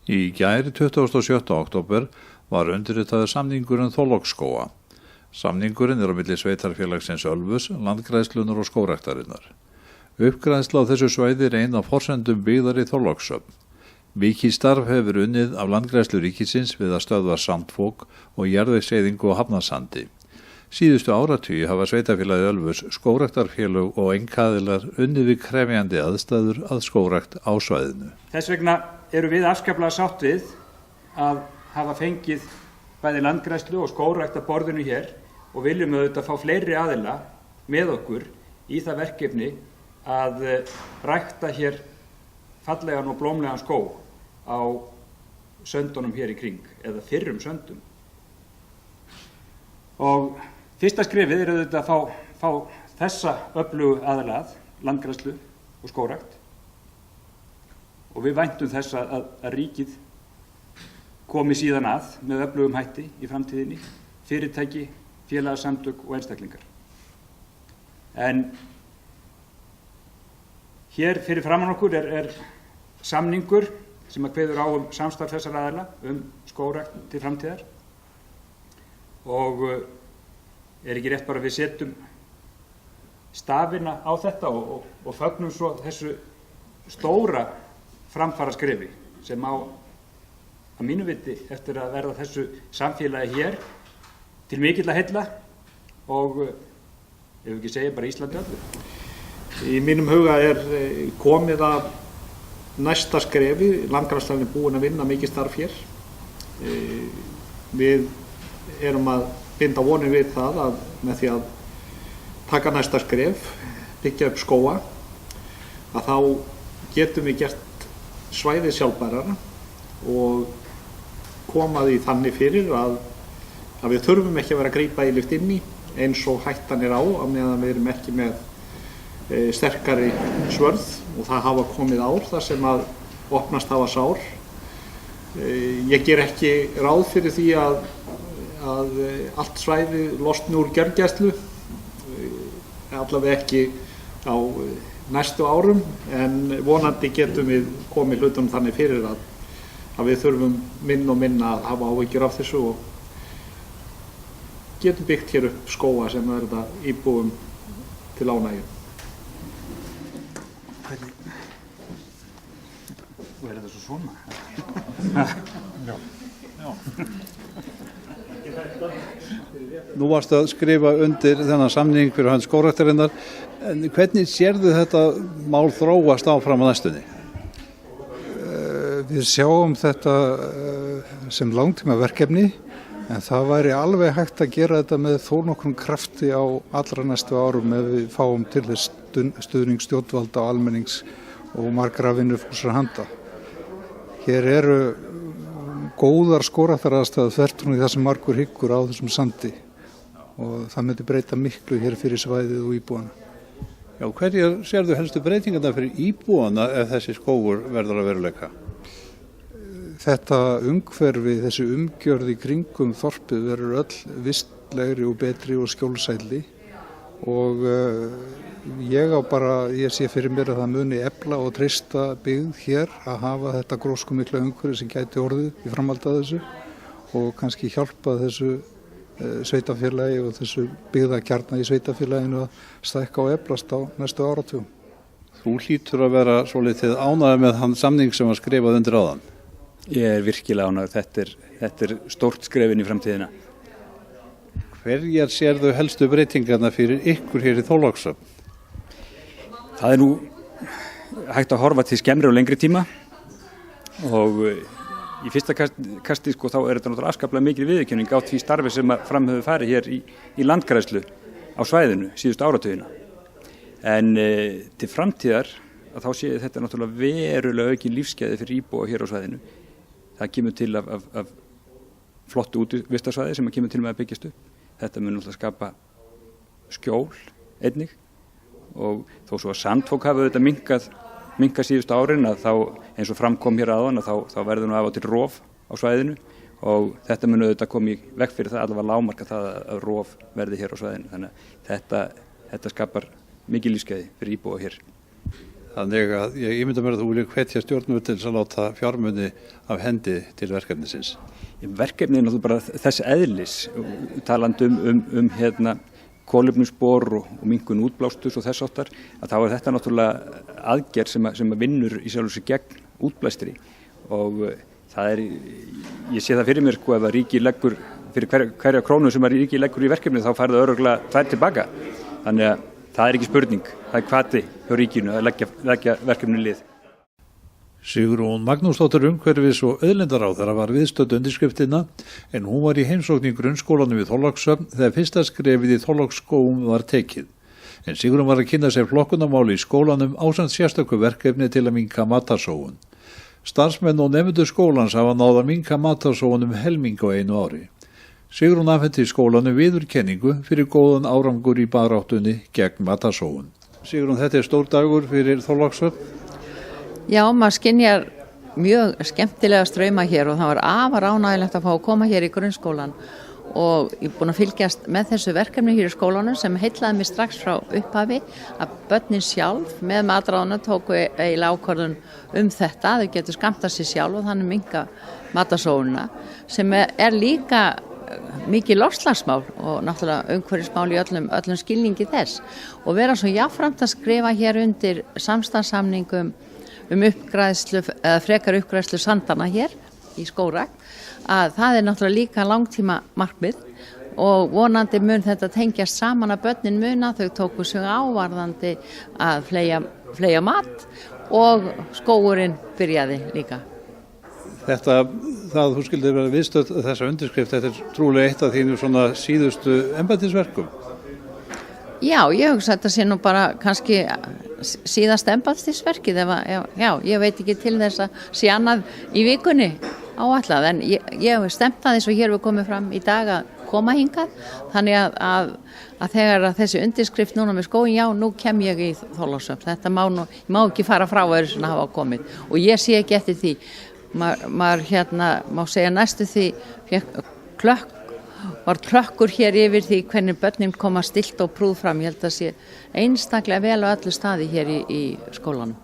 Í gær 27. október var undirritaður samningurinn Þorláksskóga. Samningurinn á milli sveitarfélagsins Ölfuss, Landgræðslunnar og Skógræktarinnar. Uppgræðsla á þessu svæði ein af forsendum byggðar í Þorlákshöfn. Mikið starf hefur unnið af Landgræðslu ríkisins við að stöðva sandfok og jarðvegseyðingu á Hafnarsandi. Síðustu áratugi hafa sveitarfélagið Ölfuss, skógræktarfélög og einkaaðilar unnið við krefjandi aðstæður að skógrækt á svæðinu. Þess vegna eru við afskaplega sátt við að hafa fengið bæði landgræðslu og skógrækt að borðinu hér og viljum auðvitað fá fleiri aðila með okkur í það verkefni að rækta hér fallegan og blómlegan skóg á söndunum hér í kring, eða fyrrum söndum. Og fyrsta skrefið er auðvitað að fá þessa öflugu aðila að, landgræðslu og skógrækt. Og við væntum þess að ríkið komi síðan að með öflugum hætti í framtíðinni, fyrirtæki, félagasamtök og einstaklingar. En hér fyrir framan okkur er samningur sem að kveður á samstarf þessara aðila skógrækt til framtíðar. Og er ekki rétt bara að við setjum stafina á þetta og fögnum svo þessu stóra framfaraskrefi sem á að mínu viti eftir að verða þessu samfélagi hér til mikilla heilla og ef við ekki segja bara Íslandi öllu. Í mínum huga er komið að næsta skrefi. Landgræðslan er búin að vinna mikið starf hér. Við erum að binda vonir við það að með því að taka næsta skref, byggja upp skóga, að þá getum við gert svæðið sjálfbærara og koma því þannig fyrir að við þurfum ekki að vera að grípa eilíft inn í eins og hættan er á meðan við erum ekki með sterkari svörð og það hafa komið ár þar sem að opnast hafa sár. Ég ger ekki ráð fyrir því að allt svæði losni úr gjörgæslu, allavega ekki á næstu árum, en vonandi getum við komið hlutunum þannig fyrir að við þurfum minna og minna að hafa áhyggjur af þessu og getum byggt hér upp skóga sem verða íbúum til ánægju. Og er þetta svo svona? Já. Nú varstu að skrifa undir þennan samning fyrir hönd skógræktarinnar. En hvernig sérðu þetta mál þróast áfram á næstunni? Við sjáum þetta sem langtíma verkefni, en það væri alveg hægt að gera þetta með þó nokkrum krafti á allra næstu árum ef við fáum til þess stuðning stjórnvalda og almennings og margra vinnufúsra handa. Hér eru góðar skógræktaraðstæður þvert í það sem margur hyggur á þessum sandi og það myndi breyta miklu hér fyrir svæðið og íbúana. Já, hverjar sérðu helstu breytingarna fyrir íbúana ef þessi skógur verður að veruleika? Þetta umhverfi, þessi umgjörð í kringum þorpið verður öll vistlegri og betri og skjólsælli og ég sé fyrir mér að það muni efla og treysta byggð hér að hafa þetta gróskumikla umhverfi sem gæti orðið í framhaldi af þessu og kannski hjálpa þessu sveitarfélagi og þessu byggðakjarna í sveitarfélaginu að stækka og eflast á næstu áratugum. Þú hlýtur að vera svolítið ánægður með þann samning sem var skrifað undir áðan. Ég er virkilega ánægður. Þetta er stórt skrefin í framtíðina. Hverjar sérðu helstu breytingarna fyrir ykkur hér í Þorlákshöfn? Það er nú hægt að horfa til skemmri og lengri tíma og í fyrsta kasti þá er þetta náttúrulega afskaplega mikil viðurkenning á því starfi sem fram hefur farið hér í landgræðslu á svæðinu síðustu áratugina. En til framtíðar að þá sé þetta náttúrulega verulega aukin lífsgæði fyrir íbúa hér á svæðinu. Það kemur til af flottu útivistarsvæði sem kemur til með að byggjast upp. Þetta mun náttúrulega skapa skjól einnig og þó svo að sandfok hafi þetta minkað síðustu árin að þá eins og framkom hér áðan að þá verður nú af og til rof á svæðinu og þetta mun auðvitað koma í veg fyrir það allavega lágmarka það að rof verði hér á svæðinu. Þannig að þetta skapar mikil lífsgæði fyrir íbúa hér. Þannig að ég ímynda mér að þú vilja hvetja stjórnvöld til að láta fjármuni af hendi til verkefnisins. Verkefnið er náttúrulega bara þess eðlis, talandi kolefnisspor og minnkun útblástus og þess áttar, að þá er þetta náttúrulega aðgerð sem vinnur í sjálfu sig gegn útblæstri og ég sé það fyrir mér ef að ríki leggur, fyrir hverja krónu sem að ríki leggur í verkefnið þá fær það örugglega 2 tilbaka. Þannig að það er ekki spurning, það er hvati hjá ríkinu að leggja verkefnið lið. Sigrún Magnúsdóttir umhverfis og auðlindaráðherra var viðstödd undirskriftina en hún var í heimsókn í grunnskólanum við Þorlákshöfn þegar fyrsta skrefið í Þorláksskógum var tekið. En Sigrún var að kynna sér flokkunarmáli í skólanum ásamt sérstöku verkefni til að minnka matarsóun. Starfsmenn og nemendur skólans hafa náð að minnka matarsóun helming á einu ári. Sigrún afhenti skólanum viðurkenningu fyrir góðan árangur í baráttunni gegn matarsóun. Sigrún, þetta er stór dagur fyrir Þorlákshöfn. Já, maður skynjar mjög skemmtilega strauma hér og það var afar ánægilegt að fá að koma hér í grunnskólan og ég er búin að fylgjast með þessu verkefni hér í skólanum sem heillaði mig strax frá upphafi að börnin sjálf með matráðinu tóku eiginlega ákvörðun þetta, þau getur skammtað sér sjálf og þannig minnka matarsóunina sem er líka mikið loftslagsmál og náttúrulega umhverfismál í öllum skilningi þess og vera svo jafnframt að skrifa hér undir samstarfssamningum uppgræðslu eða frekar uppgræðslu sandana hér í skógrækt að það er náttúrulega líka langtíma markmið og vonandi mun þetta tengjast saman að börnin muna, þau tóku sig ávarðandi að fleygja mat og skógurinn byrjaði líka. Það þú skildir vera viðstödd þessa undirskrift, þetta er trúlega eitt af þínu svona síðustu embættisverkum. Já, ég hugsa þetta sé nú bara kannski síðast embættisverkið ég veit ekki til þess að sé annað í vikunni áætlað en ég stemta þess og hér við komið fram í dag að koma hingað þannig að þegar að þessi undirskrift núna með skógin, já, nú kem ég í Þorlákshöfn, þetta ég má ekki fara frá öðru sem hafa komið og ég sé ekki eftir því maður má segja næstu því var klökkur hér yfir því hvernig börnin koma stilt og prúð fram, ég held að sé einstaklega vel á öllu staði hér í skólanum.